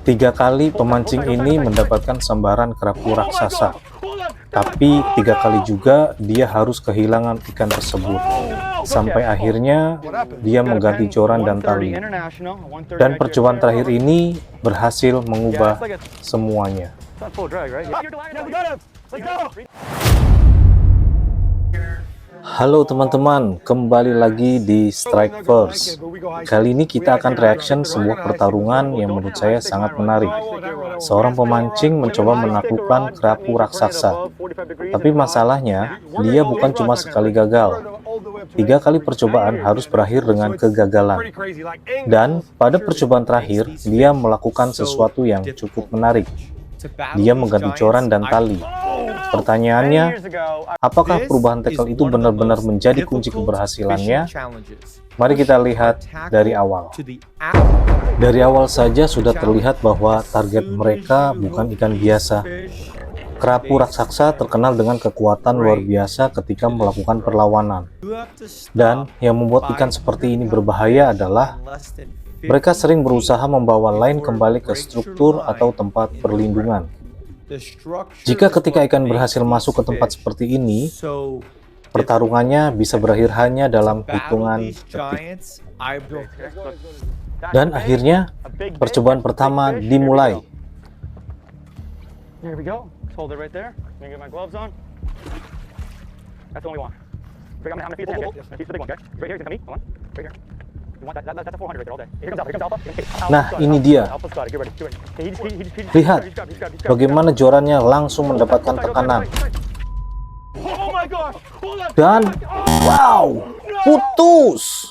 Tiga kali pemancing ini mendapatkan sambaran kerapu raksasa, tapi 3 kali juga dia harus kehilangan ikan tersebut. Sampai akhirnya dia mengganti joran dan tali. Dan percobaan terakhir ini berhasil mengubah semuanya. Halo teman-teman, kembali lagi di Strike First. Kali ini kita akan reaction sebuah pertarungan yang menurut saya sangat menarik. Seorang pemancing mencoba menaklukkan kerapu raksasa. Tapi masalahnya, dia bukan cuma sekali gagal. 3 kali percobaan harus berakhir dengan kegagalan. Dan pada percobaan terakhir, dia melakukan sesuatu yang cukup menarik. Dia mengganti joran dan tali. Pertanyaannya, apakah perubahan tackle itu benar-benar menjadi kunci keberhasilannya? Mari kita lihat dari awal. Dari awal saja sudah terlihat bahwa target mereka bukan ikan biasa. Kerapu raksasa terkenal dengan kekuatan luar biasa ketika melakukan perlawanan. Dan yang membuat ikan seperti ini berbahaya adalah mereka sering berusaha membawa line kembali ke struktur atau tempat perlindungan. Jika ketika ikan berhasil masuk ke tempat seperti ini, pertarungannya bisa berakhir hanya dalam hitungan detik. Dan akhirnya, percobaan pertama dimulai. Nah, ini dia. Lihat bagaimana jorannya langsung mendapatkan tekanan. Dan wow, putus.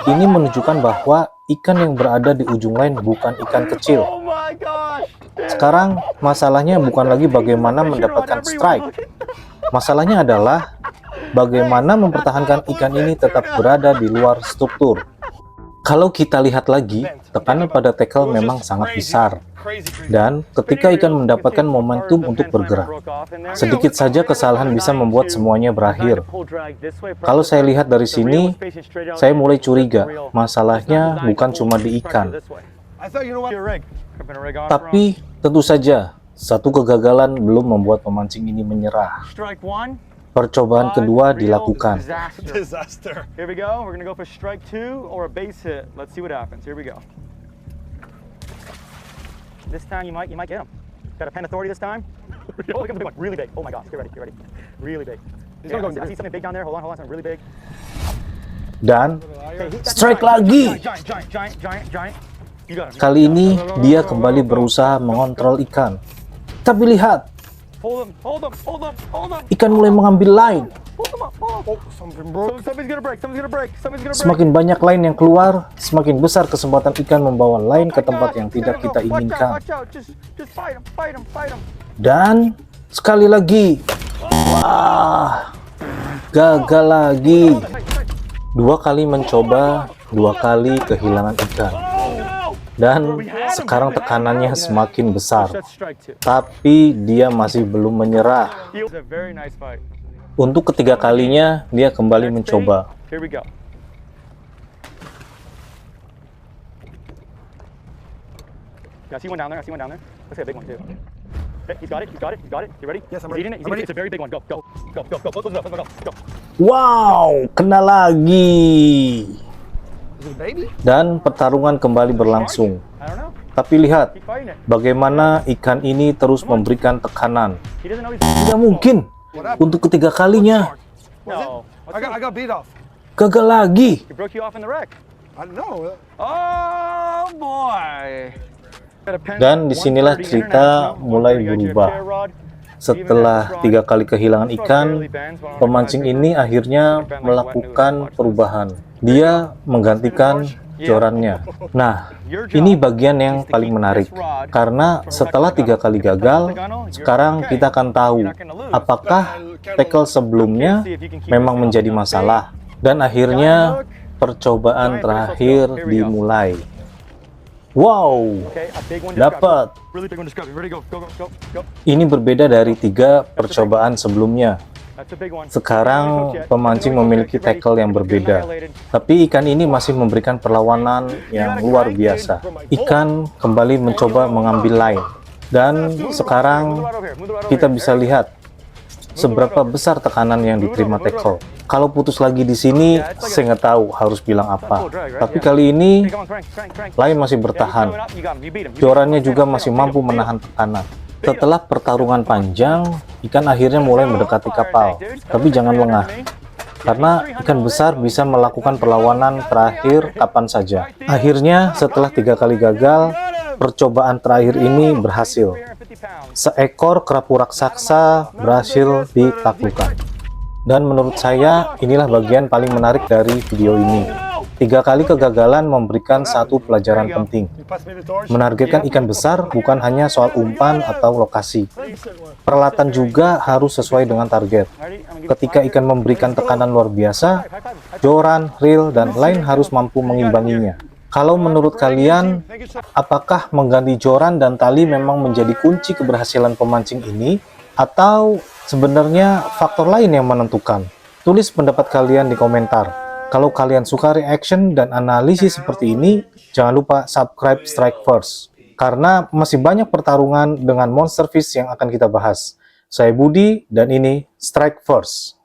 Ini menunjukkan bahwa ikan yang berada di ujung line bukan ikan kecil. Sekarang masalahnya bukan lagi bagaimana mendapatkan strike. Masalahnya adalah bagaimana mempertahankan ikan ini tetap berada di luar struktur. Kalau kita lihat lagi, tekanan pada tackle memang sangat besar. Dan ketika ikan mendapatkan momentum untuk bergerak, sedikit saja kesalahan bisa membuat semuanya berakhir. Kalau saya lihat dari sini, saya mulai curiga, masalahnya bukan cuma di ikan. Tapi tentu saja, satu kegagalan belum membuat pemancing ini menyerah. Percobaan kedua dilakukan. Here we go. We're gonna go for strike 2 or a base hit. Let's see what happens. Here we go. This time you might get him. Got a pen authority this time. Oh, look at the big one. Really big. Oh my gosh. Get ready. Get ready. Really big. Yeah, I see something big down there. Hold on. Something really big. Dan strike lagi. Giant. You got him. Kali ini dia kembali berusaha mengontrol ikan. Tapi lihat, Hold him. ikan mulai mengambil line. Something's gonna break. Semakin banyak line yang keluar, semakin besar kesempatan ikan membawa line ke tempat yang tidak kita inginkan. Just fight him. Dan sekali lagi, wah, gagal lagi. 2 kali mencoba, 2 kali kehilangan ikan. Dan sekarang tekanannya semakin besar, tapi dia masih belum menyerah. Untuk ketiga kalinya, dia kembali mencoba. Wow, kena lagi. Dan pertarungan kembali berlangsung. Tapi lihat bagaimana ikan ini terus memberikan tekanan. Tidak mungkin untuk ketiga kalinya. Gagal lagi. Dan disinilah cerita mulai berubah. Setelah 3 kali kehilangan ikan, pemancing ini akhirnya melakukan perubahan. Dia menggantikan jorannya. Nah, ini bagian yang paling menarik. Karena setelah 3 kali gagal, sekarang kita akan tahu apakah tackle sebelumnya memang menjadi masalah. Dan akhirnya percobaan terakhir dimulai. Wow, dapat. Ini berbeda dari 3 percobaan sebelumnya. That's a big one. Sekarang pemancing memiliki tackle yang berbeda, tapi ikan ini masih memberikan perlawanan yang luar biasa. Ikan kembali mencoba mengambil line, dan sekarang kita bisa lihat seberapa besar tekanan yang diterima tackle. Kalau putus lagi di sini, saya nggak tahu harus bilang apa. Tapi kali ini, line masih bertahan. Jorannya juga masih mampu menahan tekanan. Setelah pertarungan panjang, ikan akhirnya mulai mendekati kapal. Tapi jangan lengah, karena ikan besar bisa melakukan perlawanan terakhir kapan saja. Akhirnya, setelah 3 kali gagal, percobaan terakhir ini berhasil. Seekor kerapu raksasa berhasil ditaklukkan. Dan menurut saya, inilah bagian paling menarik dari video ini. 3 kali kegagalan memberikan satu pelajaran penting. Menargetkan ikan besar bukan hanya soal umpan atau lokasi. Peralatan juga harus sesuai dengan target. Ketika ikan memberikan tekanan luar biasa, joran, reel, dan line harus mampu mengimbanginya. Kalau menurut kalian, apakah mengganti joran dan tali memang menjadi kunci keberhasilan pemancing ini? Atau sebenarnya faktor lain yang menentukan? Tulis pendapat kalian di komentar. Kalau kalian suka reaction dan analisis seperti ini, jangan lupa subscribe Strike First, karena masih banyak pertarungan dengan monster fish yang akan kita bahas. Saya Budi, dan ini Strike First.